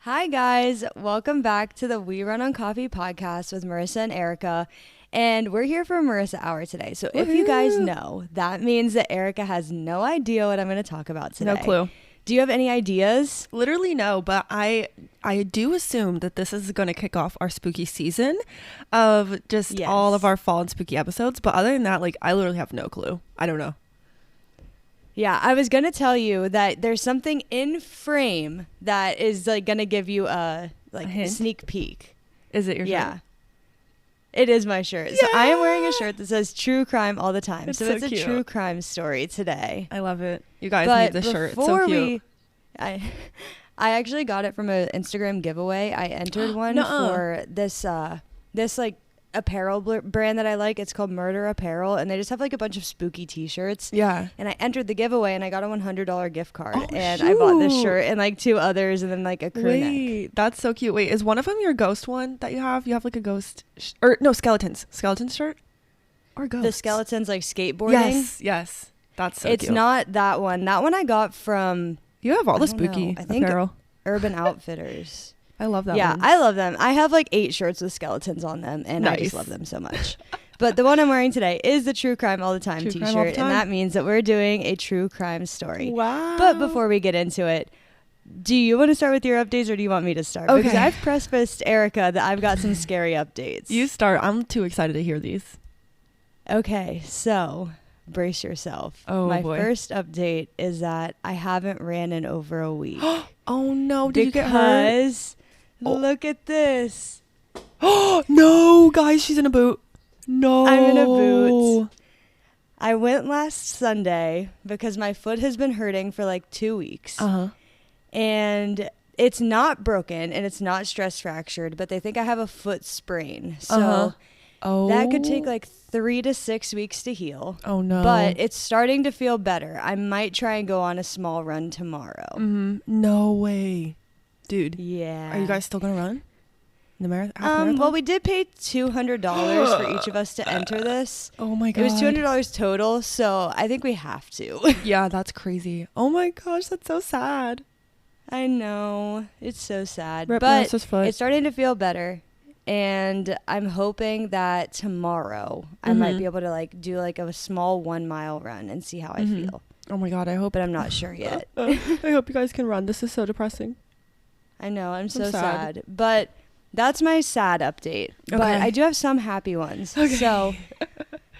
Hi guys, welcome back to the We Run on Coffee podcast with Marissa and Arika. And we're here for Marissa Hour today. So if you guys know, that means that Arika has no idea what I'm going to talk about today. No clue. Do you have any ideas? Literally no, but I do assume that this is going to kick off our spooky season of just all of our fall and spooky episodes. But other than that, like, I literally have no clue. I don't know. Yeah, I was going to tell you that there's something in frame that is like going to give you a sneak peek. Is it your shirt? Yeah. It is my shirt. Yeah! So I am wearing a shirt that says true crime all the time. It's so it's a cute. True crime story today. I love it. You guys need the shirt. It's so cute. I actually got it from an Instagram giveaway. I entered one for this like apparel brand that I like. It's called Murder Apparel, and they just have like a bunch of spooky t-shirts. Yeah. And I entered the giveaway and I got a $100 gift card. And shoot. I bought this shirt and like two others and then like a crew neck. That's so cute. Wait, is one of them your ghost one that you have? You have like a ghost or no, skeletons shirt or ghost? The skeletons like skateboarding. Yes. That's so It's cute. not that one. That one I got from You have all the spooky apparel. Urban Outfitters. I love that Yeah, one. I love them. I have like 8 shirts with skeletons on them, and I just love them so much. But the one I'm wearing today is the True Crime All the Time t-shirt, and that means that we're doing a true crime story. Wow. But before we get into it, do you want to start with your updates, or do you want me to start? Okay. Because I've prefaced Arika that I've got some scary updates. You start. I'm too excited to hear these. Okay, so brace yourself. Oh, My boy. first update is that I haven't ran in over a week. Oh, no. Did you get hurt? Because look at this. Oh, no, guys. She's in a boot. No. I'm in a boot. I went last Sunday because my foot has been hurting for like 2 weeks. Uh-huh. And it's not broken and it's not stress fractured, but they think I have a foot sprain. So that could take like 3 to 6 weeks to heal. Oh, no. But it's starting to feel better. I might try and go on a small run tomorrow. Mm-hmm. No way. Dude. Yeah. Are you guys still going to run? The marathon? Well, we did pay $200 for each of us to enter this. Oh my God. It was $200 total, so I think we have to. Yeah, that's crazy. Oh my gosh, that's so sad. I know. It's so sad. Rip but Marissa's foot. it's starting to feel better. And I'm hoping that tomorrow I might be able to like do like a small 1 mile run and see how I feel. Oh my God, I hope. But I'm not sure yet. I hope you guys can run. This is so depressing. I know. I'm so sad. But that's my sad update. Okay. But I do have some happy ones. Okay. So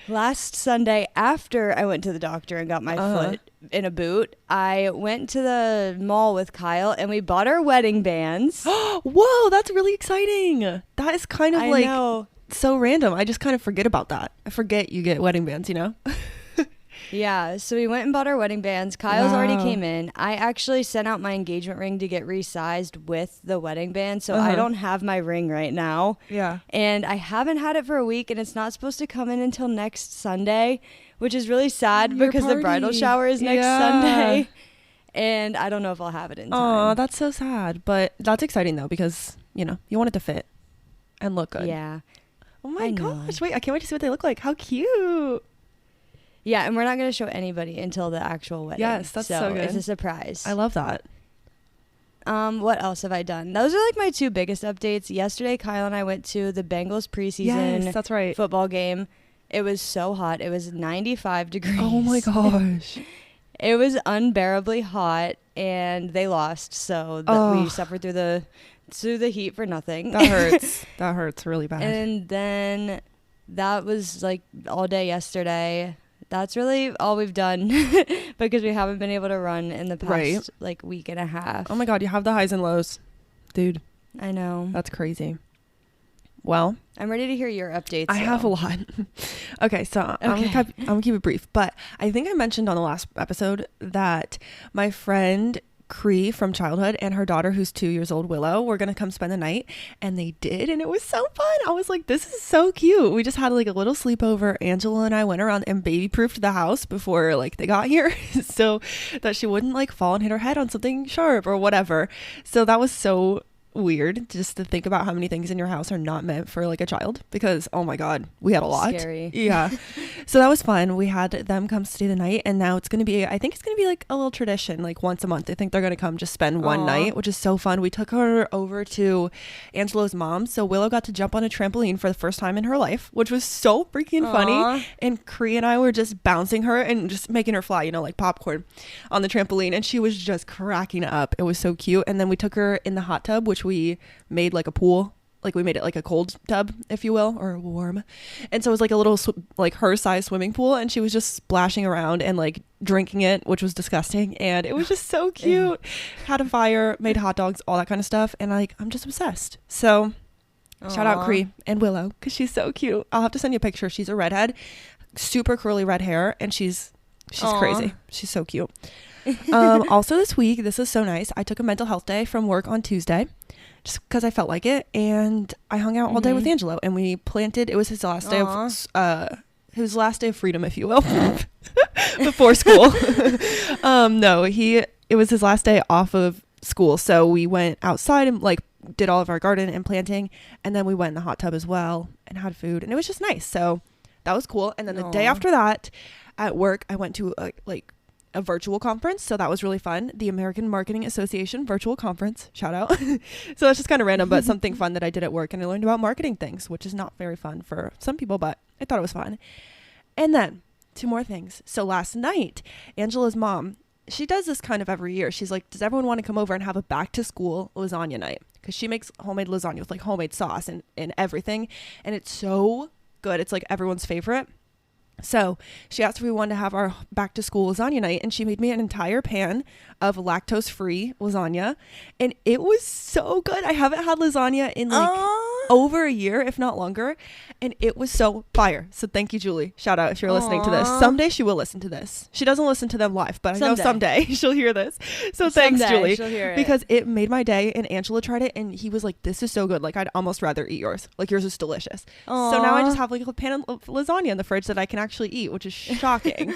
last Sunday, after I went to the doctor and got my foot in a boot, I went to the mall with Kyle and we bought our wedding bands. Whoa, that's really exciting. That is kind of so random. I just kind of forget about that. I forget you get wedding bands, you know? Yeah, so we went and bought our wedding bands. Kyle's already came in. I actually sent out my engagement ring to get resized with the wedding band, so I don't have my ring right now. Yeah. And I haven't had it for a week, and it's not supposed to come in until next Sunday, which is really sad because the bridal shower is next Sunday. And I don't know if I'll have it in time. Oh, that's so sad. But that's exciting, though, because, you know, you want it to fit and look good. Yeah. Oh, my gosh. Wait, I can't wait to see what they look like. How cute. Yeah, and we're not going to show anybody until the actual wedding. Yes, that's so good. It's a surprise. I love that. What else have I done? Those are like my 2 biggest updates. Yesterday, Kyle and I went to the Bengals preseason football game. It was so hot. It was 95 degrees. Oh my gosh. It was unbearably hot, and they lost. So we suffered through the heat for nothing. That hurts. That hurts really bad. And then that was like all day yesterday. That's really all we've done because we haven't been able to run in the past like week and a half. Oh my God, you have the highs and lows, dude. I know. That's crazy. Well, I'm ready to hear your updates. I have a lot. Okay, so I'm gonna keep it brief, but I think I mentioned on the last episode that my friend Cree from childhood and her daughter, who's 2 years old, Willow, were gonna come spend the night, and they did, and it was so fun. I was like, this is so cute. We just had like a little sleepover. Angela and I went around and baby proofed the house before like they got here so that she wouldn't like fall and hit her head on something sharp or whatever. So that was so weird just to think about how many things in your house are not meant for like a child, because oh my god, we had a lot. Scary. Yeah. So that was fun. We had them come stay the night, and now it's gonna be, I think it's gonna be like a little tradition, like once a month. I think they're gonna come just spend one night, which is so fun. We took her over to Angelo's mom, so Willow got to jump on a trampoline for the first time in her life, which was so freaking funny. And Cree and I were just bouncing her and just making her fly, you know, like popcorn on the trampoline, and she was just cracking up. It was so cute. And then we took her in the hot tub, which we made like a pool, like we made it like a cold tub, if you will, or warm. And so it was like a little like her size swimming pool, and she was just splashing around and like drinking it, which was disgusting, and it was just so cute. Had a fire, made hot dogs, all that kind of stuff, and like I'm just obsessed. So shout out Cree and Willow, because she's so cute. I'll have to send you a picture. She's a redhead, super curly red hair, and she's crazy. She's so cute. Also this week, this is so nice, I took a mental health day from work on Tuesday just because I felt like it, and I hung out all day with Angelo, and we planted. It was his last day of freedom, if you will, before school. It was his last day off of school, so we went outside and like did all of our garden and planting, and then we went in the hot tub as well and had food, and it was just nice. So that was cool. And then the day after that at work, I went to a virtual conference, so that was really fun. The American Marketing Association virtual conference, shout out. So that's just kind of random, but something fun that I did at work, and I learned about marketing things, which is not very fun for some people, but I thought it was fun. And then 2 more things. So last night, Angela's mom, she does this kind of every year. She's like, does everyone want to come over and have a back to school lasagna night? Because she makes homemade lasagna with like homemade sauce and everything, and it's so good. It's like everyone's favorite. So she asked if we wanted to have our back to school lasagna night, and she made me an entire pan of lactose free lasagna, and it was so good. I haven't had lasagna in like over a year, if not longer, and it was so fire. So thank you, Julie. Shout out if you're listening to this. Someday she will listen to this. She doesn't listen to them live, but I know someday she'll hear this. So thanks, Julie, she'll hear it, because it made my day. And Angela tried it, and he was like, this is so good. Like, I'd almost rather eat yours. Like, yours is delicious. So now I just have like a pan of lasagna in the fridge that I can actually eat, which is shocking.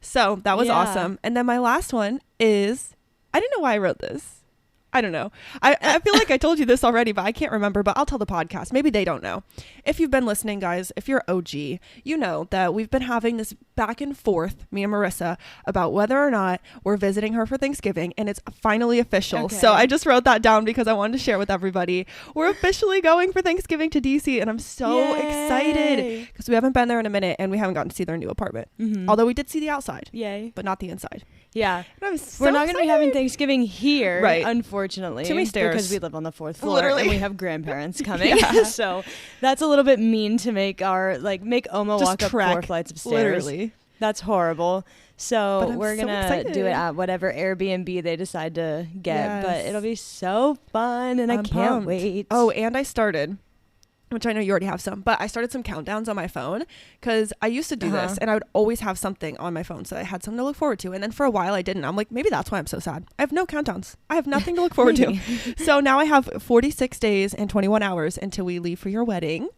So that was awesome. And then my last one is, I didn't know why I wrote this. I don't know. I feel like I told you this already, but I can't remember, but I'll tell the podcast. Maybe they don't know. If you've been listening, guys, if you're OG, you know that we've been having this back and forth, me and Marissa, about whether or not we're visiting her for Thanksgiving, and it's finally official. Okay. So I just wrote that down because I wanted to share with everybody. We're officially going for Thanksgiving to DC, and I'm so excited because we haven't been there in a minute, and we haven't gotten to see their new apartment. Although we did see the outside. Yay. But not the inside. Yeah. We're not going to be having Thanksgiving here, right, unfortunately. Too many stairs. Because we live on the 4th floor. Literally. And we have grandparents coming. So that's a little bit mean to make make Oma just walk up 4 flights of stairs. Literally. That's horrible. So we're going to do it at whatever Airbnb they decide to get. But it'll be so fun, and I can't wait. Oh, and I started, which I know you already have some, but I started some countdowns on my phone, because I used to do this, and I would always have something on my phone, so I had something to look forward to. And then for a while I didn't. I'm like, maybe that's why I'm so sad. I have no countdowns. I have nothing to look forward to. So now I have 46 days and 21 hours until we leave for your wedding.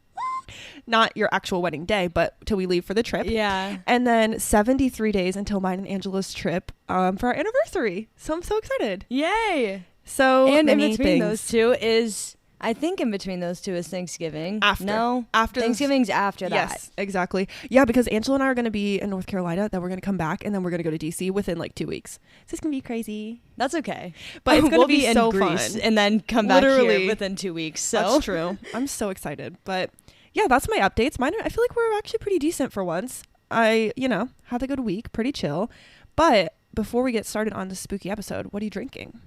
Not your actual wedding day, but till we leave for the trip. Yeah. And then 73 days until mine and Angela's trip for our anniversary. So I'm so excited. Yay. So and in between those two is, I think in between those two is Thanksgiving. After Thanksgiving's after that. Yes, exactly. Yeah, because Angela and I are going to be in North Carolina, then we're going to come back, and then we're going to go to DC within like 2 weeks. So it's going to be crazy. That's okay. But it's going to be so Greece fun. And then come back here within 2 weeks. So that's true. I'm so excited. But yeah, that's my updates. Mine, I feel like we're actually pretty decent for once. I, had a good week, pretty chill. But before we get started on this spooky episode, what are you drinking?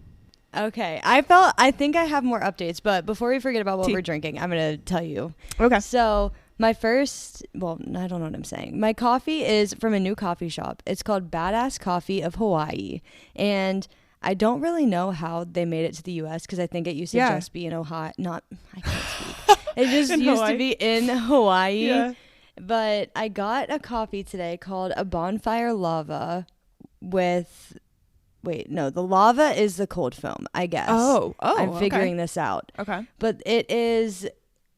Okay. I think I have more updates, but before we forget about what we're drinking, I'm going to tell you. Okay. So my first, I don't know what I'm saying. My coffee is from a new coffee shop. It's called Badass Coffee of Hawaii. And I don't really know how they made it to the U.S. because I think it used to just be in Ohio. I can't speak. It just used to be in Hawaii. Yeah. But I got a coffee today called a Bonfire Lava with... Wait, no, the lava is the cold foam, I guess. Oh, I'm figuring this out. Okay. But it is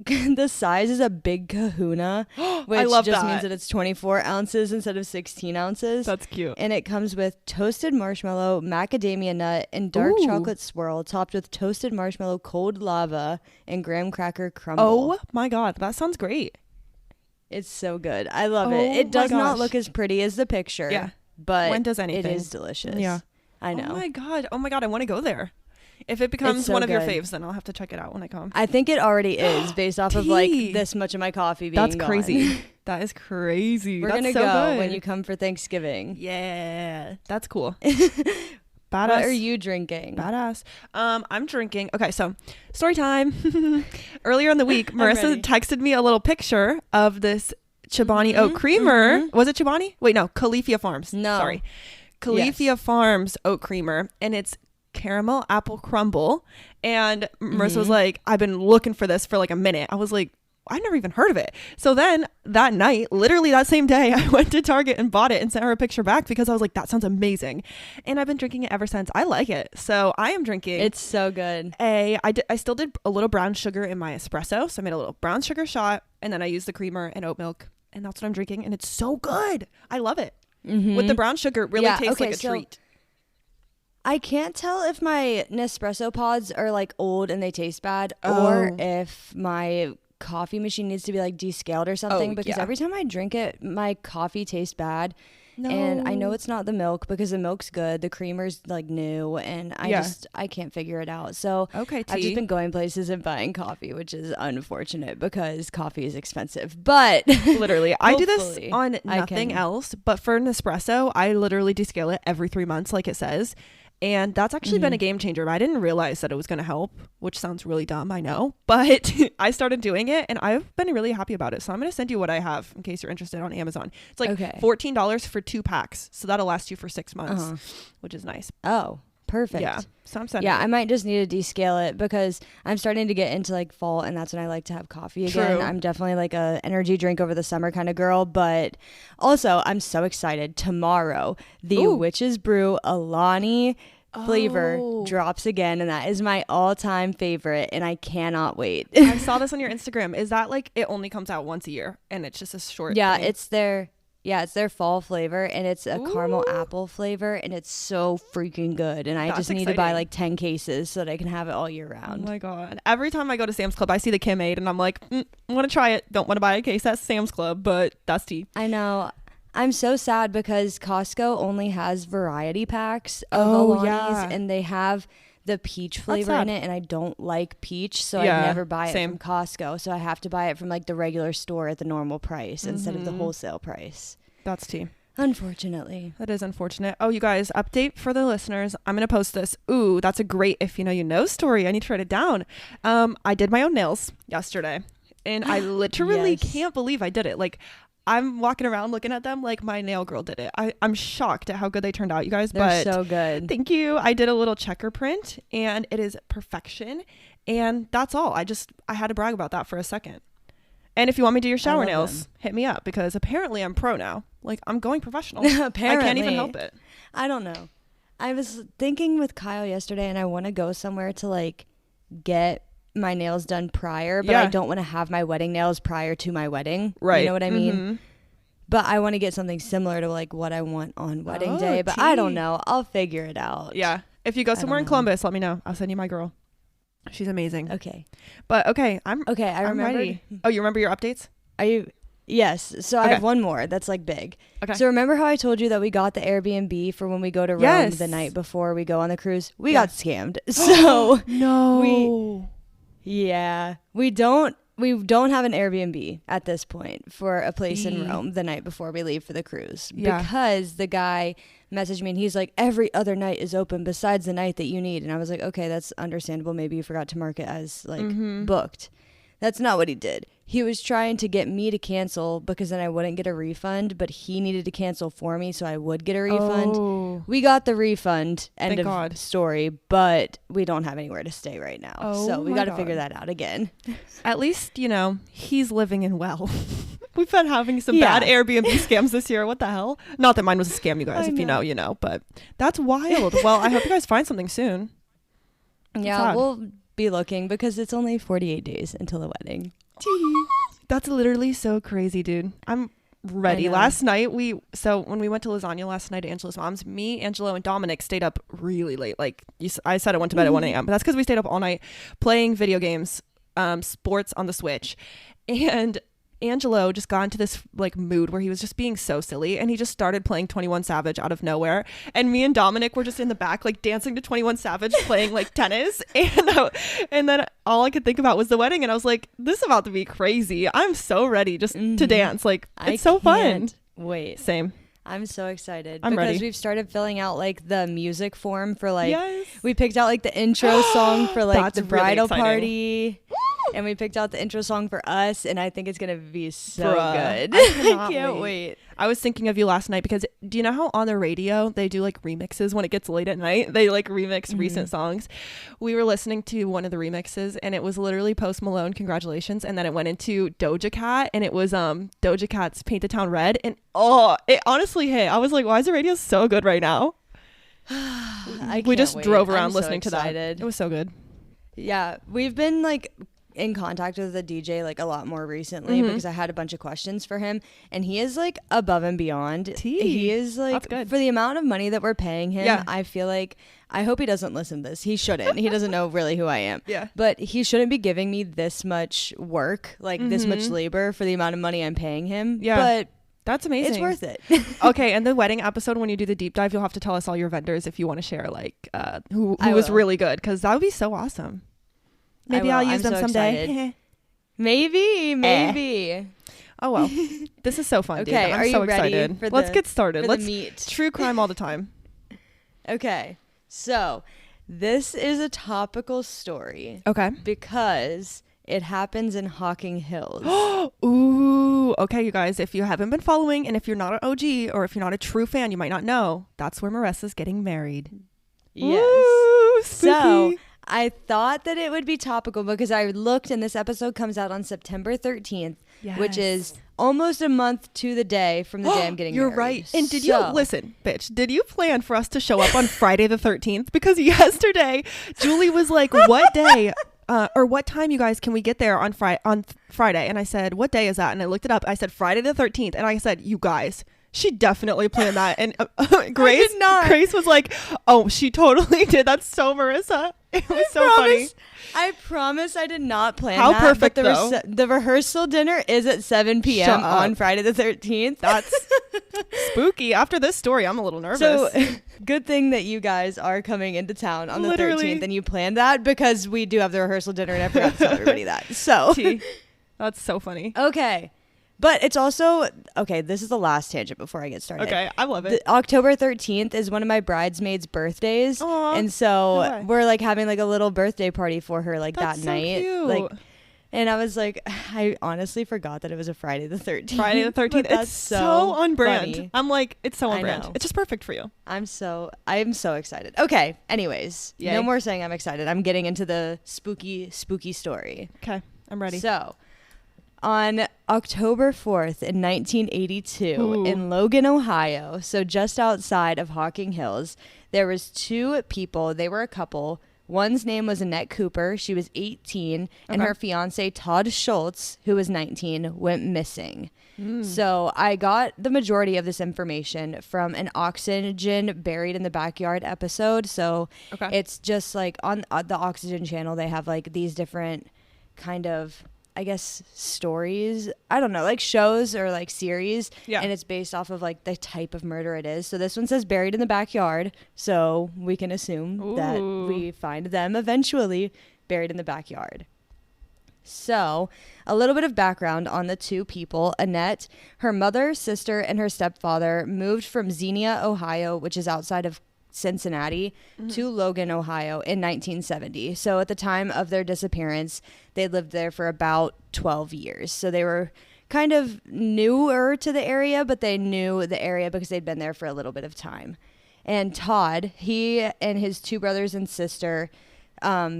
the size is a big kahuna, which just means that it's 24 ounces instead of 16 ounces. That's cute. And it comes with toasted marshmallow, macadamia nut, and dark chocolate swirl topped with toasted marshmallow, cold lava, and graham cracker crumble. Oh my God. That sounds great. It's so good. I love it. It does not look as pretty as the picture. Yeah. But when does anything? It is delicious. Yeah. I know. Oh my God. I want to go there. If it becomes one of your faves, then I'll have to check it out when I come. I think it already is based off of like this much of my coffee being That's gone. crazy. That is crazy. We're That's gonna so go good. when you come for Thanksgiving. Yeah. That's cool. Badass. What are you drinking? Badass. I'm drinking. Okay, so story time. Earlier in the week, Marissa texted me a little picture of this Chobani oat creamer. Was it Chobani? Wait, no. Califia Farms. No. Sorry. Califia Farms oat creamer. And it's caramel apple crumble. And Marissa was like, I've been looking for this for like a minute. I was like, I've never even heard of it. So then that night, literally that same day, I went to Target and bought it and sent her a picture back because I was like, that sounds amazing. And I've been drinking it ever since. I like it. So I am drinking. It's so good. I still did a little brown sugar in my espresso. So I made a little brown sugar shot and then I used the creamer and oat milk. And that's what I'm drinking. And it's so good. I love it. With the brown sugar, it really tastes like a treat. I can't tell if my Nespresso pods are like old and they taste bad or if my coffee machine needs to be like descaled or something because every time I drink it, my coffee tastes bad. No. And I know it's not the milk because the milk's good. The creamer's like new and I can't figure it out. So I've just been going places and buying coffee, which is unfortunate because coffee is expensive. But literally, I do this on nothing else. But for Nespresso, I literally descale it every 3 months like it says. And that's actually been a game changer. I didn't realize that it was going to help, which sounds really dumb, I know. But I started doing it and I've been really happy about it. So I'm going to send you what I have in case you're interested on Amazon. It's like $14 for 2 packs. So that'll last you for 6 months, which is nice. Oh, perfect. Yeah. So I'm sending it. I might just need to descale it because I'm starting to get into like fall and that's when I like to have coffee again. True. I'm definitely like a energy drink over the summer kind of girl. But also I'm so excited. Tomorrow, the Witch's Brew Alani flavor drops again and that is my all-time favorite and I cannot wait. I saw this on your Instagram. Is that like it only comes out once a year and it's just a short thing? It's their fall flavor and it's a caramel apple flavor and it's so freaking good and I just need to buy like 10 cases so that I can have it all year round. Oh my God. Every time I go to Sam's Club I see the Kim Aid and I'm like I want to try it. Don't want to buy a case at Sam's Club, but that's tea. I know. I'm so sad because Costco only has variety packs of Alani's and they have the peach flavor in it and I don't like peach, so I never buy it from Costco. So I have to buy it from like the regular store at the normal price instead of the wholesale price. That's tea. Unfortunately. That is unfortunate. Oh, you guys, update for the listeners. I'm going to post this. Ooh, that's a great if you know story. I need to write it down. I did my own nails yesterday and I literally can't believe I did it. Like I'm walking around looking at them like my nail girl did it. I'm shocked at how good they turned out, you guys. They're so good. Thank you. I did a little checker print and it is perfection. And that's all. I had to brag about that for a second. And if you want me to do your shower nails, hit me up because apparently I'm pro now. Like I'm going professional. Apparently. I can't even help it. I don't know. I was thinking with Kyle yesterday and I want to go somewhere to like get my nails done prior, but I don't want to have my wedding nails prior to my wedding. Right. You know what I mean? But I want to get something similar to like what I want on wedding day, but I don't know. I'll figure it out. Yeah. If you go somewhere in Columbus, let me know. I'll send you my girl. She's amazing. Okay. But okay, I remember. Ready. Oh, you remember your updates? Are you? Yes. So I have one more that's like big. Okay. So remember how I told you that we got the Airbnb for when we go to Rome the night before we go on the cruise? We got scammed. So no. We don't have an Airbnb at this point for a place in Rome the night before we leave for the cruise because the guy messaged me and he's like, every other night is open besides the night that you need. And I was like, okay, that's understandable. Maybe you forgot to mark it as like booked. That's not what he did. He was trying to get me to cancel because then I wouldn't get a refund, but he needed to cancel for me so I would get a refund. We got the refund, end of story, but we don't have anywhere to stay right now. So we got to figure that out again. At least, he's living in well. We've been having some bad Airbnb scams this year. What the hell? Not that mine was a scam, you guys. If you know, you know. But that's wild. Well, I hope you guys find something soon. Yeah, we'll be looking because it's only 48 days until the wedding. That's literally so crazy, dude. I'm ready. Last night when we went to lasagna last night at Angela's mom's, me, Angelo, and Dominic stayed up really late. Like I said, I went to bed at 1 a.m. But that's because we stayed up all night playing video games, sports on the Switch. And Angelo just got into this like mood where he was just being so silly, and he just started playing 21 Savage out of nowhere, and me and Dominic were just in the back like dancing to 21 Savage, playing like tennis, and then all I could think about was the wedding, and I was like, this is about to be crazy. I'm so ready just to dance. Like, it's so fun. Wait, same. I'm so excited I'm because ready. We've started filling out like the music form for like we picked out like the intro song for like That's the bridal really party. And we picked out the intro song for us, and I think it's gonna be so good. I can't wait. I was thinking of you last night because do you know how on the radio they do like remixes when it gets late at night? They like remix recent songs. We were listening to one of the remixes, and it was literally Post Malone, Congratulations, and then it went into Doja Cat, and it was Doja Cat's Paint the Town Red, and it honestly hit. I was like, why is the radio so good right now? We just drove around listening to that. It was so good. Yeah, we've been like in contact with the DJ like a lot more recently because I had a bunch of questions for him, and he is like above and beyond. He is like, for the amount of money that we're paying him, I feel like, I hope he doesn't listen to this. He shouldn't. He doesn't know really who I am. Yeah. But he shouldn't be giving me this much work, like this much labor for the amount of money I'm paying him. Yeah. But that's amazing. It's worth it. Okay, and the wedding episode, when you do the deep dive, you'll have to tell us all your vendors if you want to share like who was really good, because that would be so awesome. Maybe I'll use them someday. Maybe. Oh well, this is so fun. Okay, dude. I'm are so you ready excited. Let's get started. Let's meet. True crime all the time. Okay, so this is a topical story. Okay, because it happens in Hocking Hills. Ooh, okay, you guys. If you haven't been following, and if you're not an OG or if you're not a true fan, you might not know. That's where Marissa's getting married. Yes. Ooh, so I thought that it would be topical because I looked, and this episode comes out on September 13th, which is almost a month to the day from the day I'm getting married. You're right. And did you listen, bitch? Did you plan for us to show up on Friday the 13th? Because yesterday, Julie was like, "What day?" Or what time, you guys, can we get there on Friday? And I said, what day is that? And I looked it up. I said, Friday the 13th. And I said, you guys, she definitely planned that. And Grace was like, oh, she totally did. That's so Marissa. It was funny. I promise I did not plan How that. Perfect, though. The rehearsal dinner is at 7 p.m. on Friday the 13th. That's spooky. After this story, I'm a little nervous. So good thing that you guys are coming into town on the 13th and you planned that, because we do have the rehearsal dinner and I forgot to tell everybody that. So that's so funny. Okay. But it's also, okay, this is the last tangent before I get started. Okay, I love it. October 13th is one of my bridesmaids' birthdays. Aww, and so we're like having like a little birthday party for her like that night. Cute. Like, and I was like, I honestly forgot that it was a Friday the 13th. Friday the 13th. It's so on brand. Funny. I'm like, it's so on brand. It's just perfect for you. I'm so excited. Okay, anyways, no more saying I'm excited. I'm getting into the spooky story. Okay, I'm ready. So, on October 4th in 1982 in Logan, Ohio, so just outside of Hocking Hills, there was two people. They were a couple. One's name was Annette Cooper. She was 18, and her fiance, Todd Schultz, who was 19, went missing. So I got the majority of this information from an Oxygen Buried in the Backyard episode. So it's just like on the Oxygen channel, they have like these different kind of, I guess, stories, I don't know, like shows or like series, and it's based off of like the type of murder it is. So this one says buried in the backyard, so we can assume that we find them eventually buried in the backyard. So a little bit of background on the two people. Annette, her mother, sister, and her stepfather moved from Xenia, Ohio, which is outside of Cincinnati, to Logan, Ohio in 1970. So at the time of their disappearance, they lived there for about 12 years. So they were kind of newer to the area, but they knew the area because they'd been there for a little bit of time. And Todd, he and his two brothers and sister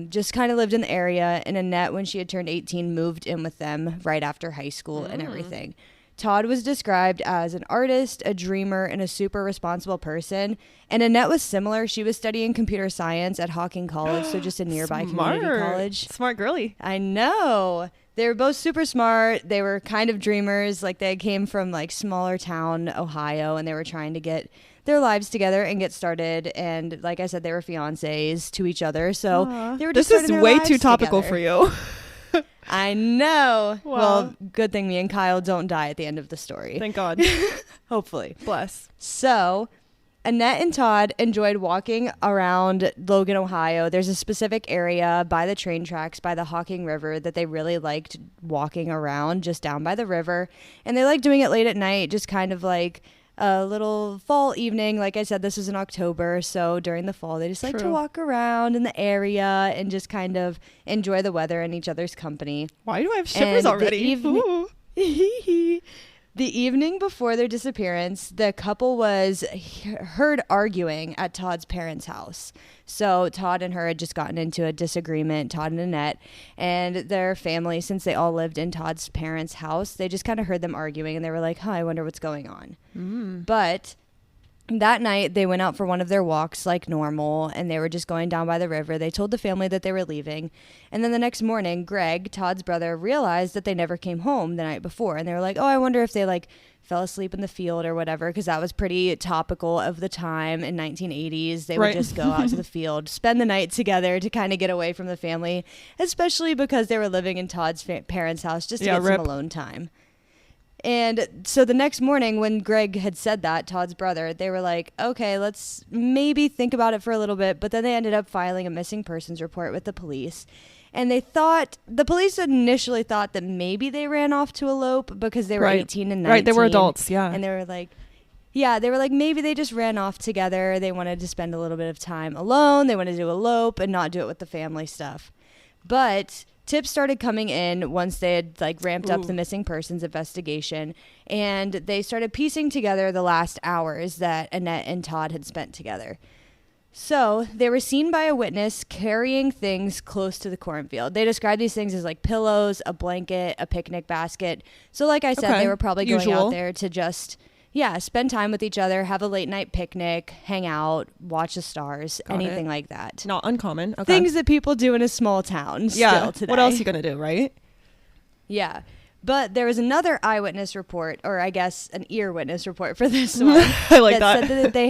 just kind of lived in the area. And Annette, when she had turned 18, moved in with them right after high school and everything. Todd was described as an artist, a dreamer, and a super responsible person. And Annette was similar. She was studying computer science at Hocking College, so just a nearby community college. Smart girly. I know. they were both super smart. They were kind of dreamers. Like they came from like smaller town Ohio, and they were trying to get their lives together and get started. And like I said, they were fiancés to each other. So they were just this is way too topical for you. I know. Wow. Well, good thing me and Kyle don't die at the end of the story. Thank God. Hopefully. Bless. So Annette and Todd enjoyed walking around Logan, Ohio. There's a specific area by the train tracks, by the Hocking River, that they really liked walking around, just down by the river. And they liked doing it late at night, just kind of like a little fall evening. Like I said, this is in October, so during the fall, they just like to walk around in the area and just kind of enjoy the weather and each other's company. Why do I have shivers already? The evening before their disappearance, the couple was heard arguing at Todd's parents' house. So Todd and her had just gotten into a disagreement, Todd and Annette, and their family, since they all lived in Todd's parents' house, they just kind of heard them arguing, and they were like, I wonder what's going on. But that night, they went out for one of their walks like normal, and they were just going down by the river. They told the family that they were leaving. And then the next morning, Greg, Todd's brother, realized that they never came home the night before. And they were like, I wonder if they like fell asleep in the field or whatever, because that was pretty topical of the time in 1980s. They would just go out to the field, spend the night together to kind of get away from the family, especially because they were living in Todd's parents' house just to get some alone time. And so the next morning when Greg had said that, Todd's brother, they were like, okay, let's maybe think about it for a little bit. But then they ended up filing a missing persons report with the police. And the police initially thought that maybe they ran off to elope because they were 18 and 19. Right, they were adults, yeah. And they were like, maybe they just ran off together. They wanted to spend a little bit of time alone. They wanted to elope and not do it with the family stuff. But tips started coming in once they had like ramped up the missing persons investigation, and they started piecing together the last hours that Annette and Todd had spent together. So they were seen by a witness carrying things close to the cornfield. They described these things as like pillows, a blanket, a picnic basket. So like I said, they were probably going out there to just spend time with each other, have a late night picnic, hang out, watch the stars, anything like that. Not uncommon. Okay. Things that people do in a small town still today. What else are you going to do, right? Yeah. But there was another eyewitness report, or I guess an ear witness report for this one. I like that. Said that they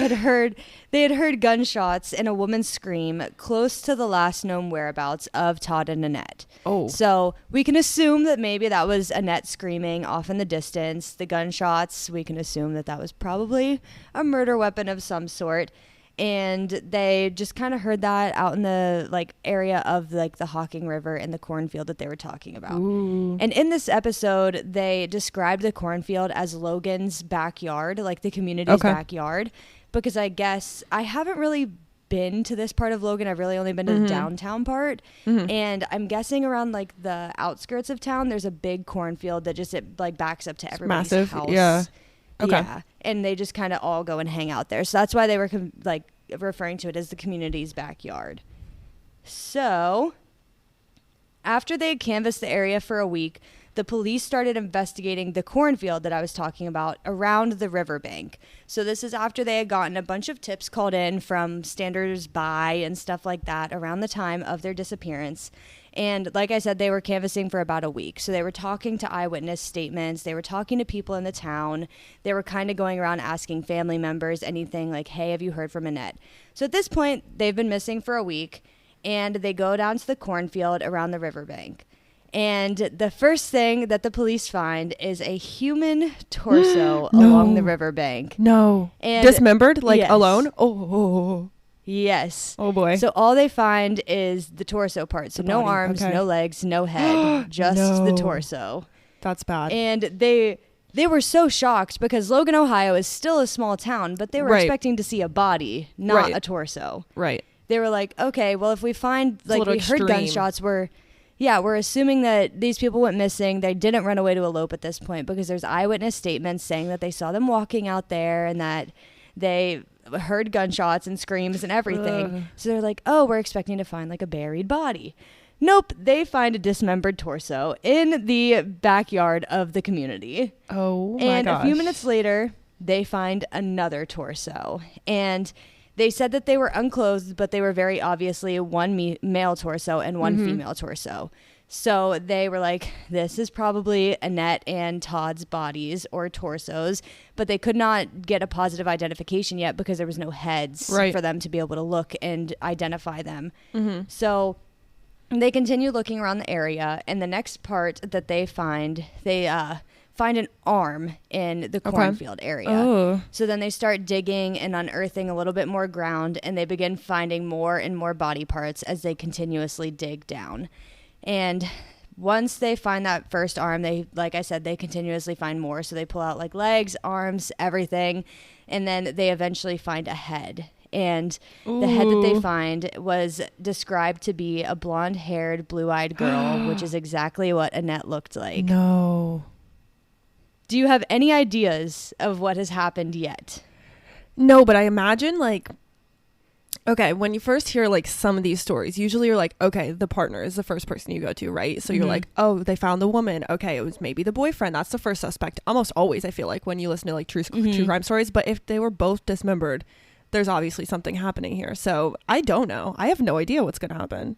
had heard gunshots and a woman scream close to the last known whereabouts of Todd and Annette. Oh. So we can assume that maybe that was Annette screaming off in the distance. The gunshots, we can assume that was probably a murder weapon of some sort. And they just kind of heard that out in the like area of like the Hocking River and the cornfield that they were talking about. Ooh. And in this episode, they described the cornfield as Logan's backyard, like the community's backyard, because I guess I haven't really been to this part of Logan. I've really only been to the downtown part. And I'm guessing around like the outskirts of town, there's a big cornfield that just like backs up to everybody's house. Yeah. Okay. Yeah, and they just kind of all go and hang out there. So that's why they were referring to it as the community's backyard. So after they had canvassed the area for a week, the police started investigating the cornfield that I was talking about around the riverbank. So this is after they had gotten a bunch of tips called in from standers-by and stuff like that around the time of their disappearance. And like I said, they were canvassing for about a week. So they were talking to eyewitness statements. They were talking to people in the town. They were kind of going around asking family members anything like, hey, have you heard from Annette? So at this point, they've been missing for a week. And they go down to the cornfield around the riverbank. And the first thing that the police find is a human torso along the riverbank. No. And dismembered? Like alone? Oh. Yes. Oh boy. So all they find is the torso part. So no arms, no legs, no head, just the torso. That's bad. And they were so shocked because Logan, Ohio is still a small town, but they were expecting to see a body, not a torso. Right. They were like, okay, well, if we find, like, we heard gunshots, we're assuming that these people went missing. They didn't run away to elope at this point because there's eyewitness statements saying that they saw them walking out there and that they heard gunshots and screams and everything. So they're like, oh, we're expecting to find like a buried body. Nope, they find a dismembered torso in the backyard of the community. Oh my And gosh. a few minutes later, they find another torso. And they said that they were unclothed, but they were very obviously one male torso and one female torso. So they were like, this is probably Annette and Todd's bodies or torsos, but they could not get a positive identification yet because there was no heads for them to be able to look and identify them. So they continue looking around the area, and the next part that they find an arm in the cornfield area. Oh. So then they start digging and unearthing a little bit more ground, and they begin finding more and more body parts as they continuously dig down. And once they find that first arm, like I said, they continuously find more. So they pull out like legs, arms, everything, and then they eventually find a head. And the head that they find was described to be a blonde-haired, blue-eyed girl, which is exactly what Annette looked like. No. Do you have any ideas of what has happened yet? No, but I imagine okay, when you first hear like some of these stories, usually you're like, okay, the partner is the first person you go to, right? So you're like, oh, they found the woman. Okay, it was maybe the boyfriend. That's the first suspect. Almost always, I feel like, when you listen to like true crime stories. But if they were both dismembered, there's obviously something happening here. So I don't know. I have no idea what's going to happen.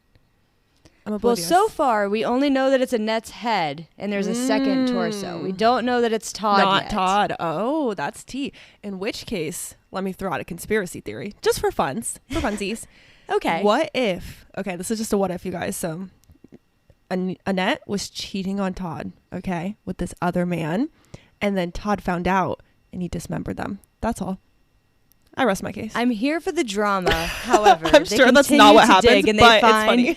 Well, so far, we only know that it's Annette's head, and there's a second torso. We don't know that it's Todd Not yet. Todd. Oh, that's T. In which case, let me throw out a conspiracy theory, just for funsies. Okay. What if, okay, this is just a what if, you guys. So Annette was cheating on Todd, okay, with this other man, and then Todd found out, and he dismembered them. That's all. I rest my case. I'm here for the drama. However, I'm sure that's not what happens, but it's funny.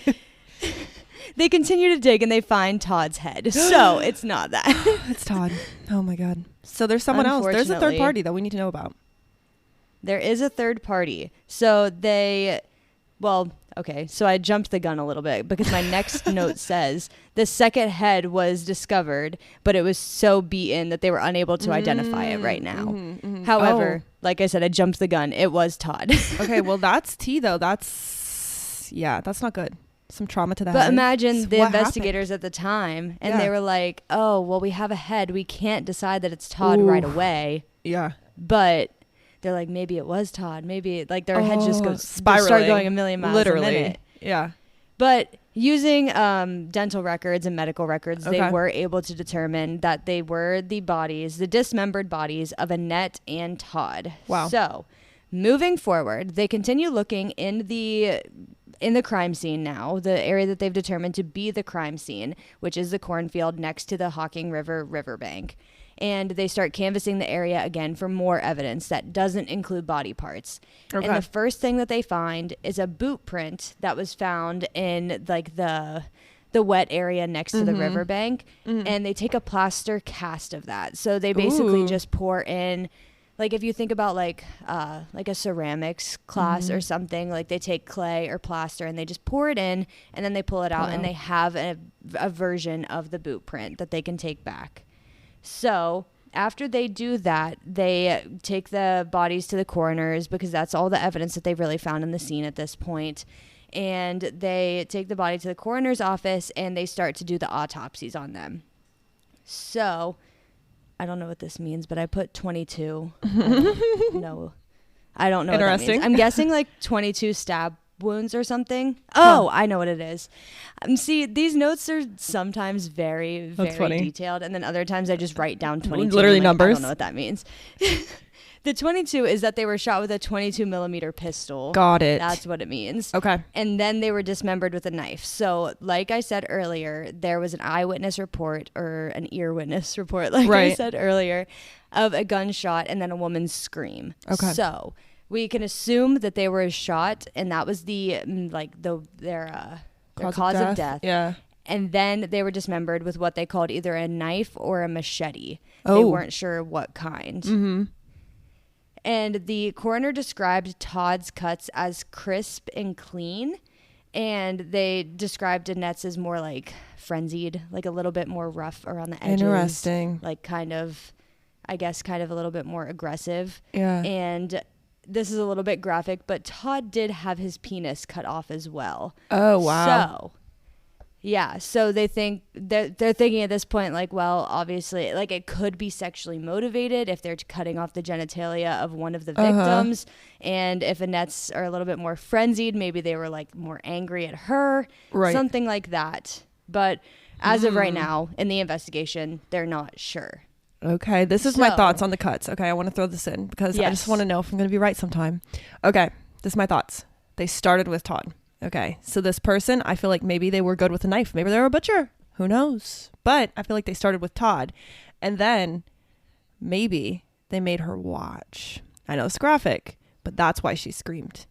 They continue to dig and they find Todd's head. So it's not that. It's Todd. Oh my God. So there's someone else. There's a third party that we need to know about. There is a third party. So so I jumped the gun a little bit because my next note says the second head was discovered, but it was so beaten that they were unable to identify it right now. However, like I said, I jumped the gun. It was Todd. Okay, well, that's T though. That's not good. Some trauma to the head. But imagine the investigators at the time, and they were like, oh, well, we have a head. We can't decide that it's Todd right away. Yeah. But they're like, maybe it was Todd. Maybe their head just goes spiraling. Start going a million miles a minute. Yeah. But using dental records and medical records, they were able to determine that they were the dismembered bodies of Annette and Todd. Wow. So moving forward, they continue looking in the crime scene now, the area that they've determined to be the crime scene, which is the cornfield next to the Hocking River riverbank. And they start canvassing the area again for more evidence that doesn't include body parts. Okay. And the first thing that they find is a boot print that was found in like the wet area next to the riverbank. And they take a plaster cast of that. So they basically just pour in, like if you think about like a ceramics class or something, like they take clay or plaster and they just pour it in and then they pull it out and they have a version of the boot print that they can take back. So after they do that, they take the bodies to the coroners because that's all the evidence that they've really found in the scene at this point. And they take the body to the coroner's office and they start to do the autopsies on them. So I don't know what this means, but I put 22. I don't know what that means. I'm guessing like 22 stab wounds or something. Oh, I know what it is. See, these notes are sometimes very, very detailed, and then other times I just write down 22. Literally numbers. I don't know what that means. The 22 is that they were shot with a 22 millimeter pistol. Got it. That's what it means. Okay. And then they were dismembered with a knife. So, like I said earlier, there was an eyewitness report or an ear witness report, like I said earlier, of a gunshot and then a woman's scream. Okay. So we can assume that they were shot, and that was their cause of death. Yeah. And then they were dismembered with what they called either a knife or a machete. They weren't sure what kind. Mm-hmm. And the coroner described Todd's cuts as crisp and clean. And they described Annette's as more like frenzied, like a little bit more rough around the edges. Interesting. Like kind of a little bit more aggressive. Yeah. And this is a little bit graphic, but Todd did have his penis cut off as well. Oh, wow. So they're thinking at this point, like, well, obviously, like it could be sexually motivated if they're cutting off the genitalia of one of the victims. And if Annette's are a little bit more frenzied, maybe they were like more angry at her, something like that. But as of right now, in the investigation, they're not sure. Okay, this is my thoughts on the cuts. Okay, I want to throw this in because I just want to know if I'm going to be right sometime. Okay, this is my thoughts. They started with Todd. Okay, so this person, I feel like maybe they were good with a knife. Maybe they were a butcher. Who knows? But I feel like they started with Todd. And then maybe they made her watch. I know it's graphic, but that's why she screamed.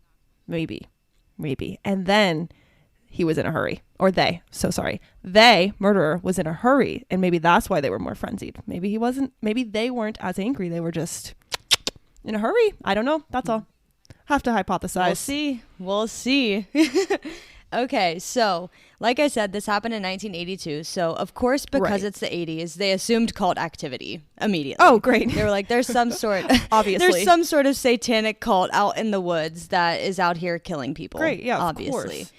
Maybe. And then he was in a hurry. Or they. So sorry. Murderer, was in a hurry. And maybe that's why they were more frenzied. Maybe he wasn't. Maybe they weren't as angry. They were just in a hurry. I don't know. That's all. Have to hypothesize. We'll see. Okay, so like I said, this happened in 1982. So of course, because it's the 80s, they assumed cult activity immediately. Oh, great. They were like, there's some sort obviously there's some sort of satanic cult out in the woods that is out here killing people. Great, yeah, obviously. Of course.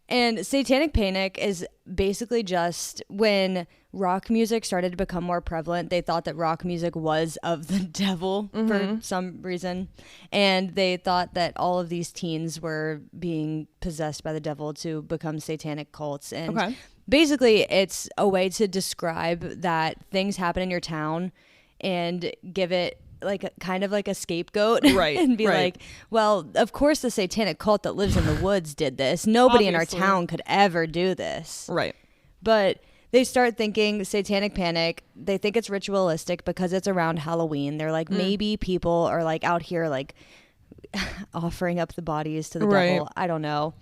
And satanic panic is basically just when rock music started to become more prevalent. They thought that rock music was of the devil for some reason. And they thought that all of these teens were being possessed by the devil to become satanic cults. And basically it's a way to describe that things happen in your town and give it like kind of like a scapegoat, right? And be like, well, of course the satanic cult that lives in the woods did this. Nobody in our town could ever do this, right? But they start thinking satanic panic. They think it's ritualistic because it's around Halloween. They're like, maybe people are like out here like offering up the bodies to the devil. I don't know,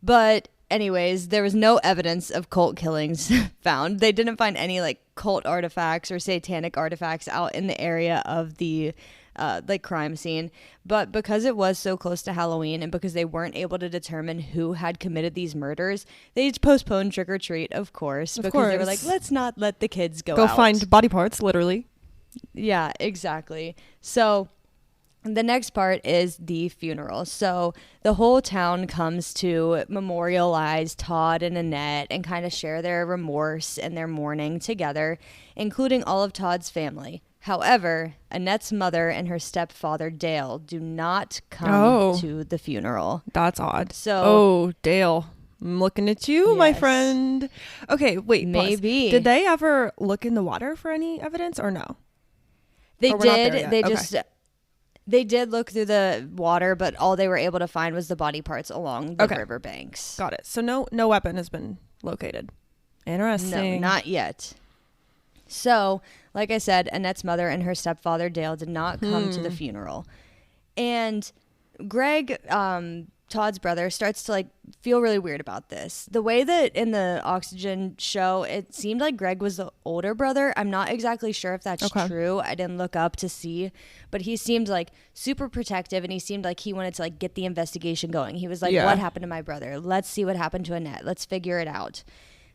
but anyways, there was no evidence of cult killings found. They didn't find any like cult artifacts or satanic artifacts out in the area of the like crime scene. But because it was so close to Halloween and because they weren't able to determine who had committed these murders, they postponed trick or treat, of course, they were like, let's not let the kids go out. Find body parts, literally. Yeah, exactly. So the next part is the funeral. So the whole town comes to memorialize Todd and Annette and kind of share their remorse and their mourning together, including all of Todd's family. However, Annette's mother and her stepfather, Dale, do not come to the funeral. That's odd. So, Dale, I'm looking at you, my friend. Okay, wait. Maybe. Pause. Did they ever look in the water for any evidence or no? They did. They did look through the water, but all they were able to find was the body parts along the riverbanks. Got it. So no weapon has been located. Interesting. No, not yet. So, like I said, Annette's mother and her stepfather, Dale, did not come to the funeral. And Greg, Todd's brother, starts to like feel really weird about this. The way that in the Oxygen show, it seemed like Greg was the older brother. I'm not exactly sure if that's true. I didn't look up to see, but he seemed like super protective and he seemed like he wanted to like get the investigation going. He was like, what happened to my brother? Let's see what happened to Annette. Let's figure it out.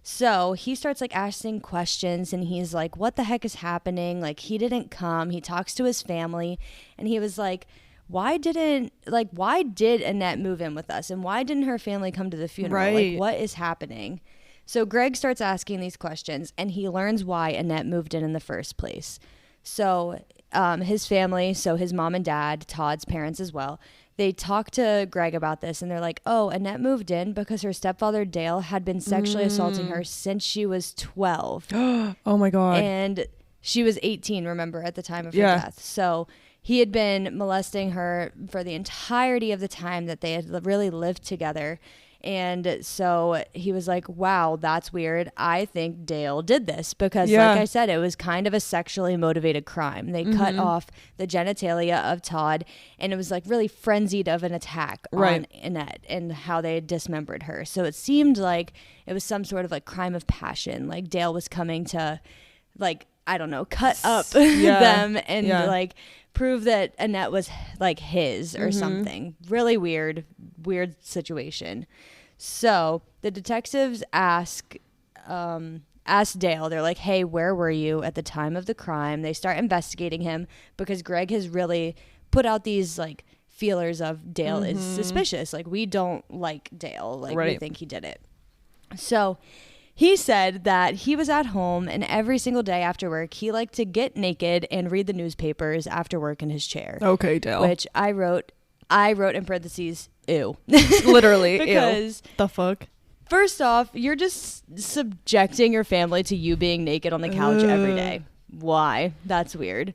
So he starts like asking questions and he's like, what the heck is happening? Like he didn't come. He talks to his family and he was like, why did Annette move in with us? And why didn't her family come to the funeral? Right. Like, what is happening? So Greg starts asking these questions and he learns why Annette moved in the first place. So his family, so his mom and dad, Todd's parents as well, they talk to Greg about this and they're like, oh, Annette moved in because her stepfather Dale had been sexually assaulting her since she was 12. Oh my God. And she was 18, remember, at the time of her death. So he had been molesting her for the entirety of the time that they had really lived together. And so he was like, wow, that's weird. I think Dale did this because, like I said, it was kind of a sexually motivated crime. They cut off the genitalia of Todd, and it was like really frenzied of an attack on Annette and how they had dismembered her. So it seemed like it was some sort of like crime of passion. Like Dale was coming to, like, I don't know, cut up them and like prove that Annette was like his or something. Really weird situation. So the detectives ask Dale, they're like, hey, where were you at the time of the crime? They start investigating him because Greg has really put out these like feelers of Dale is suspicious. Like, we don't like Dale. Like, we think he did it. So he said that he was at home and every single day after work, he liked to get naked and read the newspapers after work in his chair. Okay, Dale. Which I wrote in parentheses, ew. Literally, because ew. The fuck? First off, you're just subjecting your family to you being naked on the couch every day. Why? That's weird.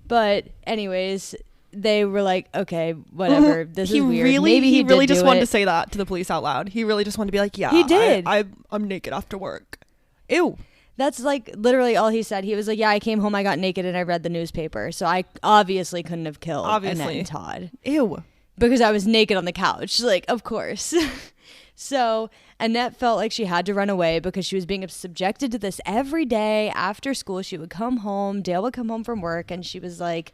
But anyways, they were like, okay, whatever. This is weird. Maybe he really just wanted to say that to the police out loud. He really just wanted to be like, yeah, he did. I'm naked after work. Ew. That's like literally all he said. He was like, yeah, I came home, I got naked, and I read the newspaper. So I obviously couldn't have killed Annette and Todd. Ew. Because I was naked on the couch. Like, of course. So Annette felt like she had to run away because she was being subjected to this every day after school. She would come home, Dale would come home from work, and she was like,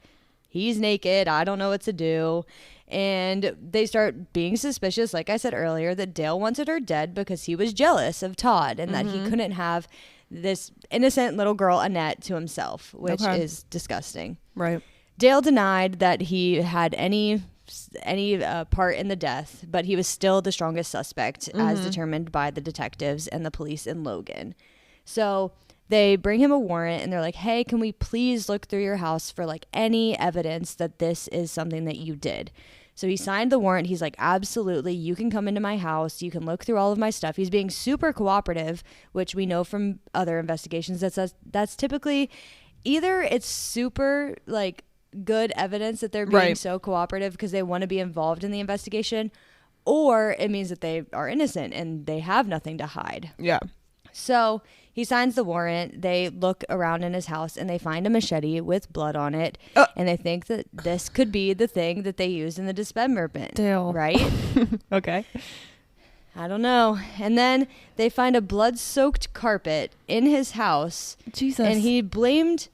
he's naked, I don't know what to do. And they start being suspicious, like I said earlier, that Dale wanted her dead because he was jealous of Todd and that he couldn't have this innocent little girl, Annette, to himself, which is disgusting. Right. Dale denied that he had any part in the death, but he was still the strongest suspect as determined by the detectives and the police in Logan. So they bring him a warrant and they're like, hey, can we please look through your house for like any evidence that this is something that you did? So he signed the warrant. He's like, absolutely, you can come into my house. You can look through all of my stuff. He's being super cooperative, which we know from other investigations that's typically either it's super like good evidence that they're being so cooperative because they want to be involved in the investigation, or it means that they are innocent and they have nothing to hide. Yeah. So he signs the warrant. They look around in his house and they find a machete with blood on it. And they think that this could be the thing that they used in the dismemberment. Dale. Right? Okay. I don't know. And then they find a blood-soaked carpet in his house. Jesus. And he blamed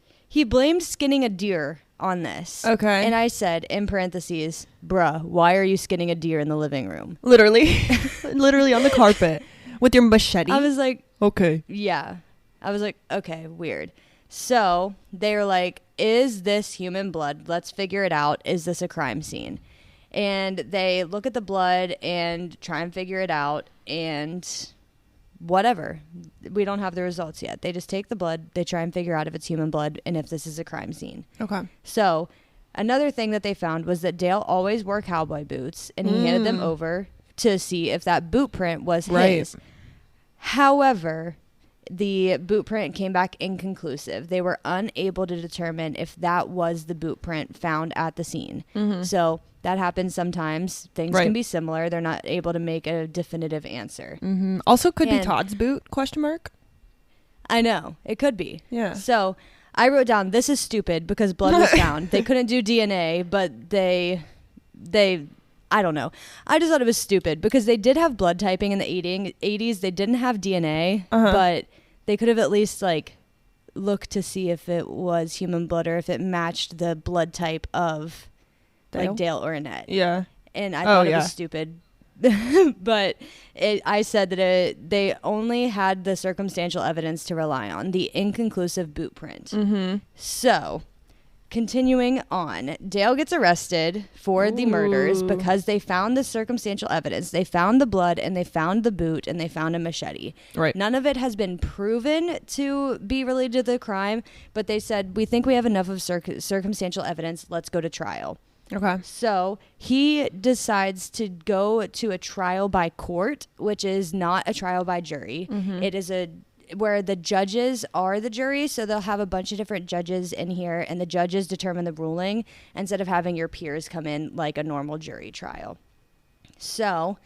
skinning a deer on this. Okay. And I said, in parentheses, bruh, why are you skinning a deer in the living room? Literally. Literally on the carpet with your machete. I was like, okay. Yeah. I was like, okay, weird. So they were like, is this human blood? Let's figure it out. Is this a crime scene? And they look at the blood and try and figure it out, and whatever. We don't have the results yet. They just take the blood, they try and figure out if it's human blood and if this is a crime scene. Okay. So another thing that they found was that Dale always wore cowboy boots, and he handed them over to see if that boot print was his. However, the boot print came back inconclusive. They were unable to determine if that was the boot print found at the scene. So that happens sometimes. Things can be similar. They're not able to make a definitive answer. Also could be Todd's boot, question mark? I know. It could be. Yeah. So I wrote down, this is stupid because blood was found. They couldn't do DNA, but they I don't know. I just thought it was stupid because they did have blood typing in the 80s. They didn't have DNA, but they could have at least like looked to see if it was human blood or if it matched the blood type of like Dale or Annette. Yeah. And I thought it was stupid. But I said that they only had the circumstantial evidence to rely on, the inconclusive boot print. So continuing on, Dale gets arrested for the murders because they found the circumstantial evidence. They found the blood and they found the boot and they found a machete. Right. None of it has been proven to be related to the crime, but they said, we think we have enough of circumstantial evidence. Let's go to trial. Okay. So he decides to go to a trial by court, which is not a trial by jury. It is where the judges are the jury. So they'll have a bunch of different judges in here and the judges determine the ruling instead of having your peers come in like a normal jury trial. So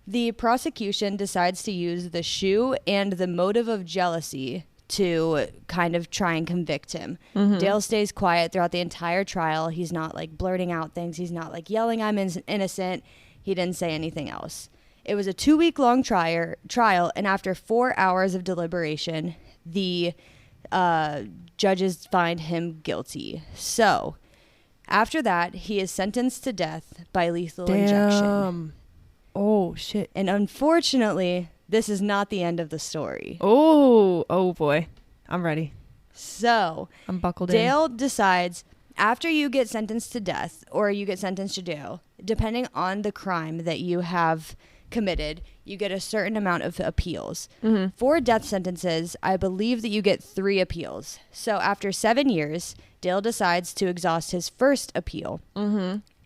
the prosecution decides to use the shoe and the motive of jealousy to kind of try and convict him. Dale stays quiet throughout the entire trial. He's not like blurting out things. He's not like yelling, I'm innocent. He didn't say anything else. It was a 2-week-long trial, and after 4 hours of deliberation, the judges find him guilty. So after that, he is sentenced to death by lethal injection. Oh, shit. And unfortunately, this is not the end of the story. Oh boy. I'm ready. So I'm buckled in. Dale decides, after you get sentenced to death or you get sentenced to jail, depending on the crime that you have committed, you get a certain amount of appeals. For death sentences, I believe that you get 3 appeals. So after 7 years, Dale decides to exhaust his first appeal.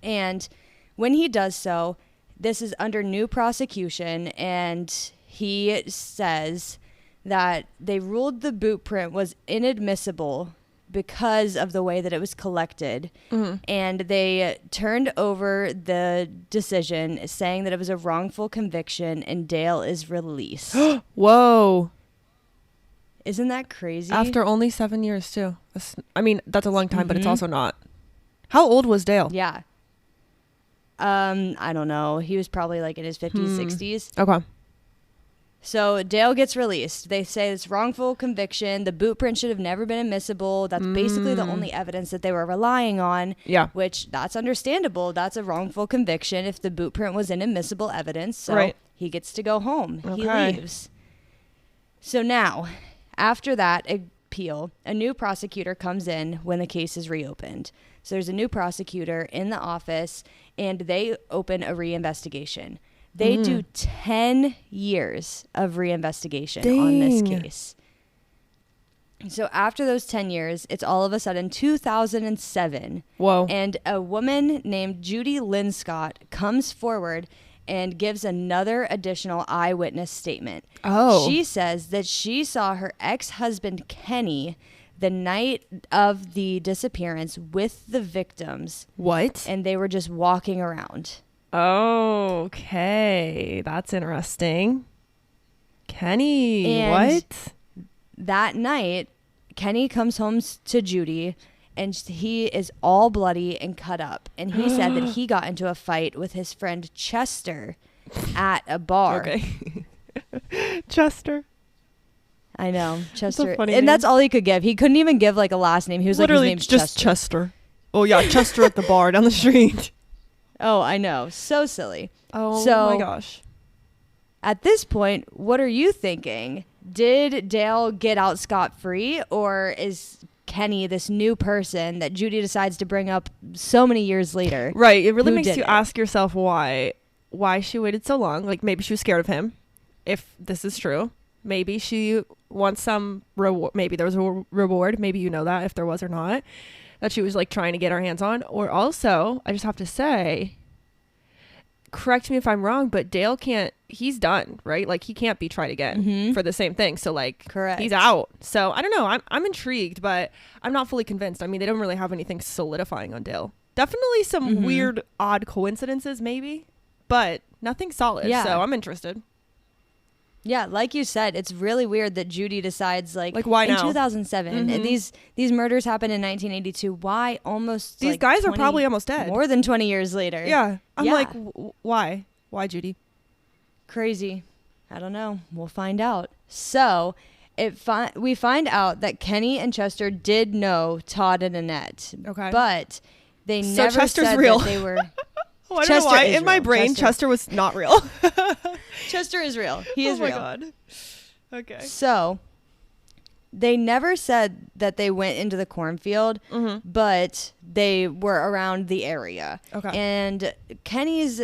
And when he does so, this is under new prosecution, and he says that they ruled the boot print was inadmissible because of the way that it was collected. And they turned over the decision saying that it was a wrongful conviction and Dale is released. Whoa. Isn't that crazy? After only 7 years too. I mean, that's a long time, but it's also not. How old was Dale? Yeah. I don't know. He was probably like in his 50s, 60s. Okay. So Dale gets released. They say it's wrongful conviction. The boot print should have never been admissible. That's basically the only evidence that they were relying on. Yeah. Which, that's understandable. That's a wrongful conviction if the boot print was inadmissible evidence. So he gets to go home. Okay. He leaves. So now, after that appeal, a new prosecutor comes in when the case is reopened. So there's a new prosecutor in the office, and they open a reinvestigation. They do 10 years of reinvestigation on this case. So after those 10 years, it's all of a sudden 2007. Whoa. And a woman named Judy Linscott comes forward and gives another additional eyewitness statement. Oh. She says that she saw her ex-husband, Kenny, the night of the disappearance with the victims. What? And they were just walking around. Okay, that's interesting. Kenny, And what? That night, Kenny comes home to Judy, and he is all bloody and cut up. And he said that he got into a fight with his friend Chester at a bar. Okay. Chester. I know, Chester. Funny and name. That's all he could give. He couldn't even give like a last name. He was literally like, his name's just Chester. Oh yeah, Chester at the bar down the street. Oh, I know. So silly. Oh so, my gosh. At this point, what are you thinking? Did Dale get out scot-free, or is Kenny this new person that Judy decides to bring up so many years later? Right. It really makes you ask yourself why she waited so long. Like, maybe she was scared of him, if this is true. Maybe she wants some reward. Maybe there was a reward. Maybe you know that, if there was or not, that she was like trying to get her hands on. Or also, I just have to say, correct me if I'm wrong, but Dale he's done, right? Like, he can't be tried again for the same thing. So like, correct. He's out. So I don't know. I'm intrigued, but I'm not fully convinced. I mean, they don't really have anything solidifying on Dale. Definitely some weird, odd coincidences maybe, but nothing solid. Yeah. So I'm interested. Yeah, like you said, it's really weird that Judy decides like why in now? 2007, and these murders happened in 1982. Why almost these guys are probably almost dead. More than 20 years later. Yeah. I'm like, why? Why, Judy? Crazy. I don't know. We'll find out. So we find out that Kenny and Chester did know Todd and Annette. Okay. But they never Chester's said real. that they were... I don't know why. In my brain, Chester was not real. Chester is real. He is real. Oh my God. Okay. So they never said that they went into the cornfield, but they were around the area. Okay. And Kenny's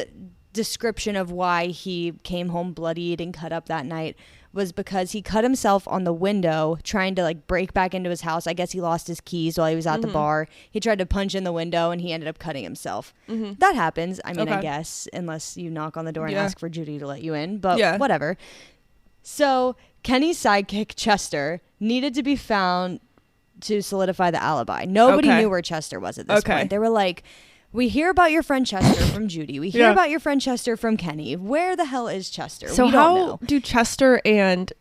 description of why he came home bloodied and cut up that night was because he cut himself on the window trying to like break back into his house. I guess he lost his keys while he was at the bar. He tried to punch in the window and he ended up cutting himself. That happens. I mean, I guess, unless you knock on the door and ask for Judy to let you in, but whatever. So Kenny's sidekick, Chester, needed to be found to solidify the alibi. Nobody knew where Chester was at this point. They were like, we hear about your friend Chester from Judy. We hear about your friend Chester from Kenny. Where the hell is Chester? So we don't how know. do Chester and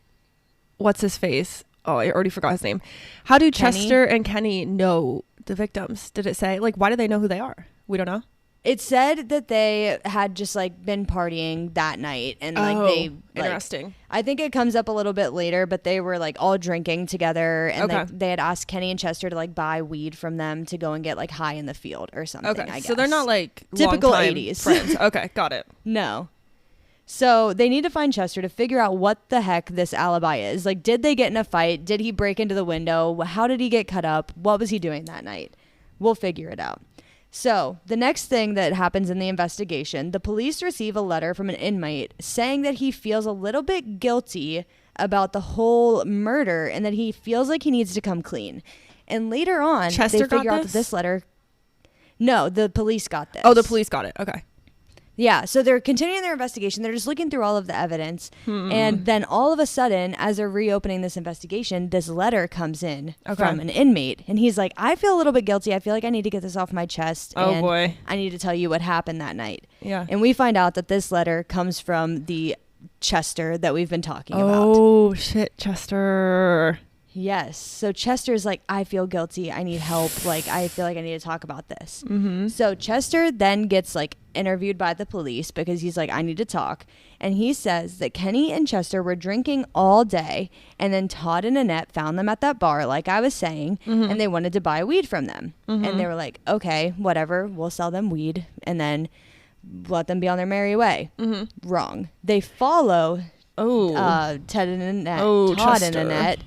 what's his face? Oh, I already forgot his name. How do Chester and Kenny know the victims? Did it say, like, why do they know who they are? We don't know. It said that they had just like been partying that night and like interesting. I think it comes up a little bit later, but they were like all drinking together and they had asked Kenny and Chester to like buy weed from them to go and get like high in the field or something. Okay, I guess. So they're not like typical long-time 80s friends. Okay, got it. No. So they need to find Chester to figure out what the heck this alibi is. Like, did they get in a fight? Did he break into the window? How did he get cut up? What was he doing that night? We'll figure it out. So the next thing that happens in the investigation, the police receive a letter from an inmate saying that he feels a little bit guilty about the whole murder and that he feels like he needs to come clean. And later on, Chester they figure got out that this letter... No, the police got this. Oh, the police got it. Okay. Yeah, so they're continuing their investigation. They're just looking through all of the evidence. And then all of a sudden, as they're reopening this investigation, this letter comes in from an inmate. And he's like, I feel a little bit guilty. I feel like I need to get this off my chest. Oh, boy. I need to tell you what happened that night. Yeah. And we find out that this letter comes from the Chester that we've been talking about. Oh, shit, Chester. Yes. So Chester's like, I feel guilty. I need help. Like, I feel like I need to talk about this. So Chester then gets like interviewed by the police because he's like, I need to talk. And he says that Kenny and Chester were drinking all day. And then Todd and Annette found them at that bar, like I was saying, and they wanted to buy weed from them. And they were like, okay, whatever. We'll sell them weed and then let them be on their merry way. Wrong. They follow Ted and Annette. Todd Chester. and Annette.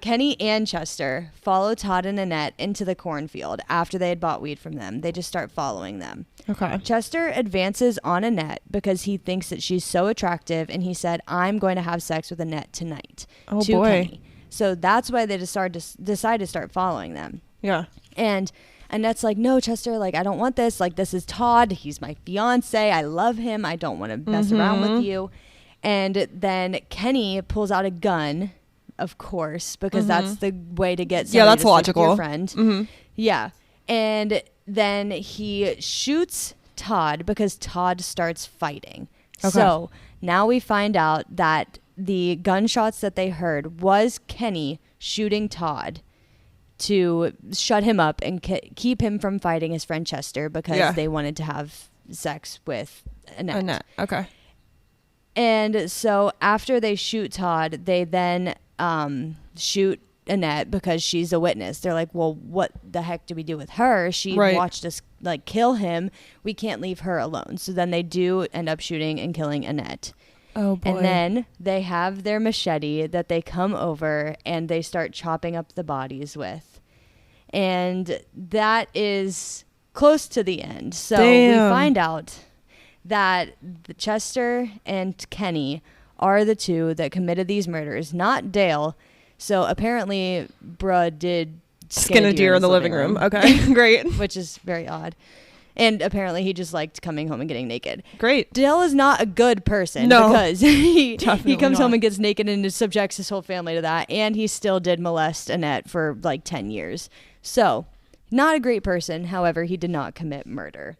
Kenny and Chester follow Todd and Annette into the cornfield after they had bought weed from them. They just start following them. Okay. Chester advances on Annette because he thinks that she's so attractive, and he said, I'm going to have sex with Annette tonight. Oh, boy. Kenny. So that's why they decide to start following them. Yeah. And Annette's like, no, Chester, like, I don't want this. Like, this is Todd. He's my fiance. I love him. I don't want to mess around with you. And then Kenny pulls out a gun, of course, because that's the way to get somebody that's to logical. your friend. Yeah. And then he shoots Todd because Todd starts fighting. So now we find out that the gunshots that they heard was Kenny shooting Todd to shut him up and keep him from fighting his friend Chester because they wanted to have sex with Annette. Okay. And so after they shoot Todd, they then shoot Annette because she's a witness. They're like, well, what the heck do we do with her? She watched us like kill him. We can't leave her alone. So then they do end up shooting and killing Annette. Oh, boy. And then they have their machete that they come over and they start chopping up the bodies with. And that is close to the end. So we find out that the Chester and Kenny are the two that committed these murders, not Dale. So apparently, bruh did skin a deer in the living room. Okay, great. Which is very odd. And apparently he just liked coming home and getting naked. Great. Dale is not a good person because he comes home and gets naked and subjects his whole family to that. And he still did molest Annette for like 10 years. So not a great person. However, he did not commit murder.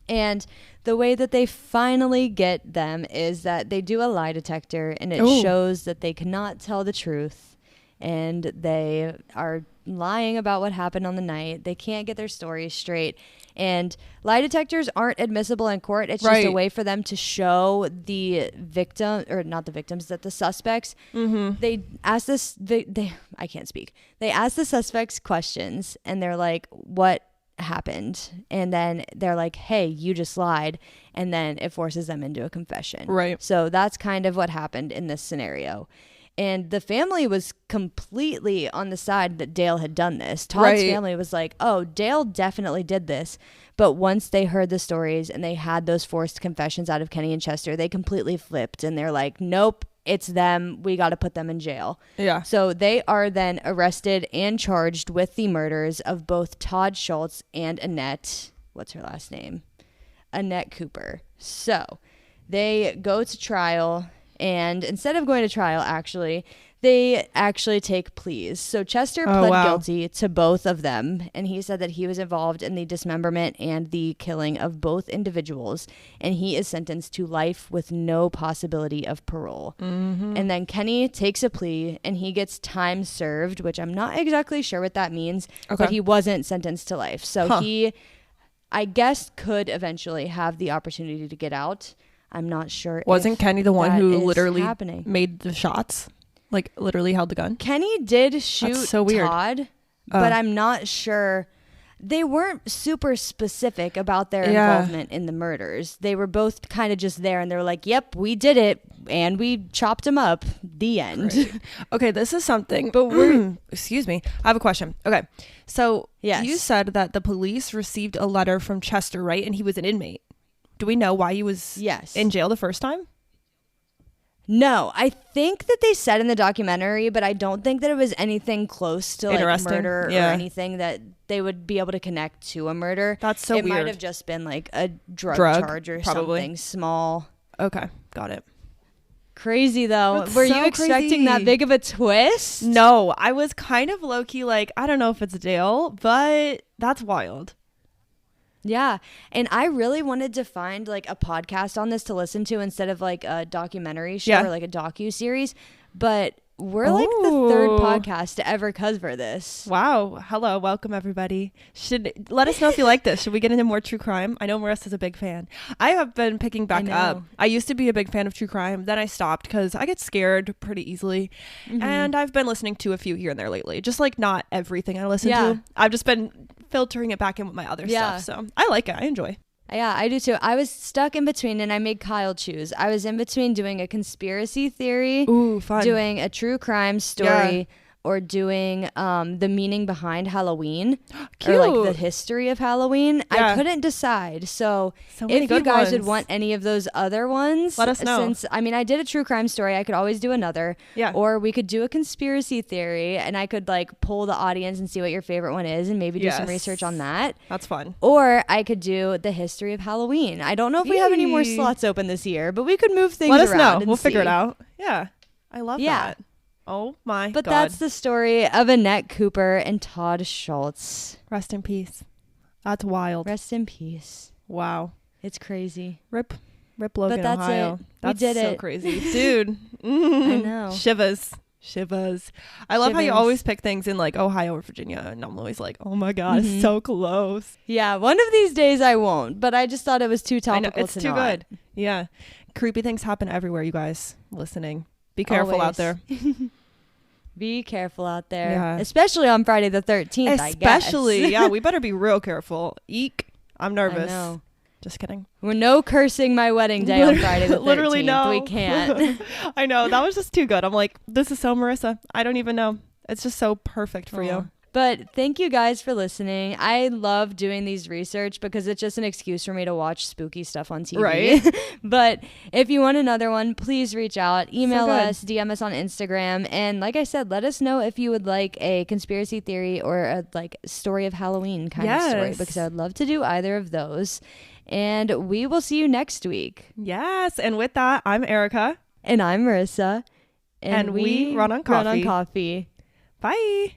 And the way that they finally get them is that they do a lie detector and it shows that they cannot tell the truth. And they are lying about what happened on the night. They can't get their stories straight. And lie detectors aren't admissible in court. It's just a way for them to show the victim, or not the victims, that the suspects. They ask I can't speak. They ask the suspects questions and they're like, what happened? And then they're like, hey, you just lied. And then it forces them into a confession. Right. So that's kind of what happened in this scenario. And the family was completely on the side that Dale had done this. Todd's family was like, oh, Dale definitely did this. But once they heard the stories and they had those forced confessions out of Kenny and Chester, they completely flipped. And they're like, nope, it's them. We got to put them in jail. Yeah. So they are then arrested and charged with the murders of both Todd Schultz and Annette. What's her last name? Annette Cooper. So they go to trial. And instead of going to trial, they actually take pleas. So Chester pled guilty to both of them. And he said that he was involved in the dismemberment and the killing of both individuals. And he is sentenced to life with no possibility of parole. And then Kenny takes a plea and he gets time served, which I'm not exactly sure what that means. But he wasn't sentenced to life. So he, I guess, could eventually have the opportunity to get out. I'm not sure. Wasn't Kenny the one who literally made the shots? Like literally held the gun? Kenny did shoot Todd, but I'm not sure. They weren't super specific about their involvement in the murders. They were both kind of just there and they were like, yep, we did it. And we chopped him up. The end. Great. Okay, this is something. But excuse me. I have a question. Okay. So you said that the police received a letter from Chester, right? And he was an inmate. Do we know why he was in jail the first time? No, I think that they said in the documentary, but I don't think that it was anything close to like murder or anything that they would be able to connect to a murder. That's so weird. It might have just been like a drug charge or something small. Okay, got it. Crazy though. Were you expecting that big of a twist? No, I was kind of low-key like, I don't know if it's Dale, but that's wild. Yeah. And I really wanted to find like a podcast on this to listen to instead of like a documentary show or like a docu-series. But we're like the third podcast to ever cover this. Wow. Hello. Welcome, everybody. Let us know if you like this. Should we get into more true crime? I know Marissa's a big fan. I have been picking back up. I used to be a big fan of true crime. Then I stopped because I get scared pretty easily. Mm-hmm. And I've been listening to a few here and there lately. Just like not everything I listen to. I've just been filtering it back in with my other stuff. So I like it. I enjoy. Yeah, I do too. I was stuck in between and I made Kyle choose. I was in between doing a conspiracy theory, doing a true crime story, or doing the meaning behind Halloween or like the history of Halloween. I couldn't decide. So if you guys would want any of those other ones, let us know. Since I did a true crime story, I could always do another. Yeah. Or we could do a conspiracy theory and I could like poll the audience and see what your favorite one is and maybe do some research on that. That's fun. Or I could do the history of Halloween. I don't know if we have any more slots open this year, but we could move things around. Let us know. We'll figure it out. Yeah. I love that. Oh my God. But that's the story of Annette Cooper and Todd Schultz. Rest in peace. That's wild. Rest in peace. Wow. It's crazy. Rip Logan, but that's Ohio. It. That's we did so it. crazy. Dude. I know. Shivers. I love how you always pick things in like Ohio or Virginia. And I'm always like, oh my God, it's so close. Yeah. One of these days I won't. But I just thought it was too topical it's too good. Yeah. Creepy things happen everywhere, you guys listening. Be careful out there. Be careful out there. Yeah. Especially on Friday the 13th, I guess. Especially. Yeah, we better be real careful. Eek. I'm nervous. I know. Just kidding. We're no cursing my wedding day on Friday the 13th. Literally no. We can't. I know. That was just too good. I'm like, this is so Marissa. I don't even know. It's just so perfect for you. But thank you guys for listening. I love doing these research because it's just an excuse for me to watch spooky stuff on TV. Right. But if you want another one, please reach out. Email us, DM us on Instagram. And like I said, let us know if you would like a conspiracy theory or a like story of Halloween kind of story, because I would love to do either of those. And we will see you next week. Yes. And with that, I'm Arika. And I'm Marissa. And we run on coffee. Bye.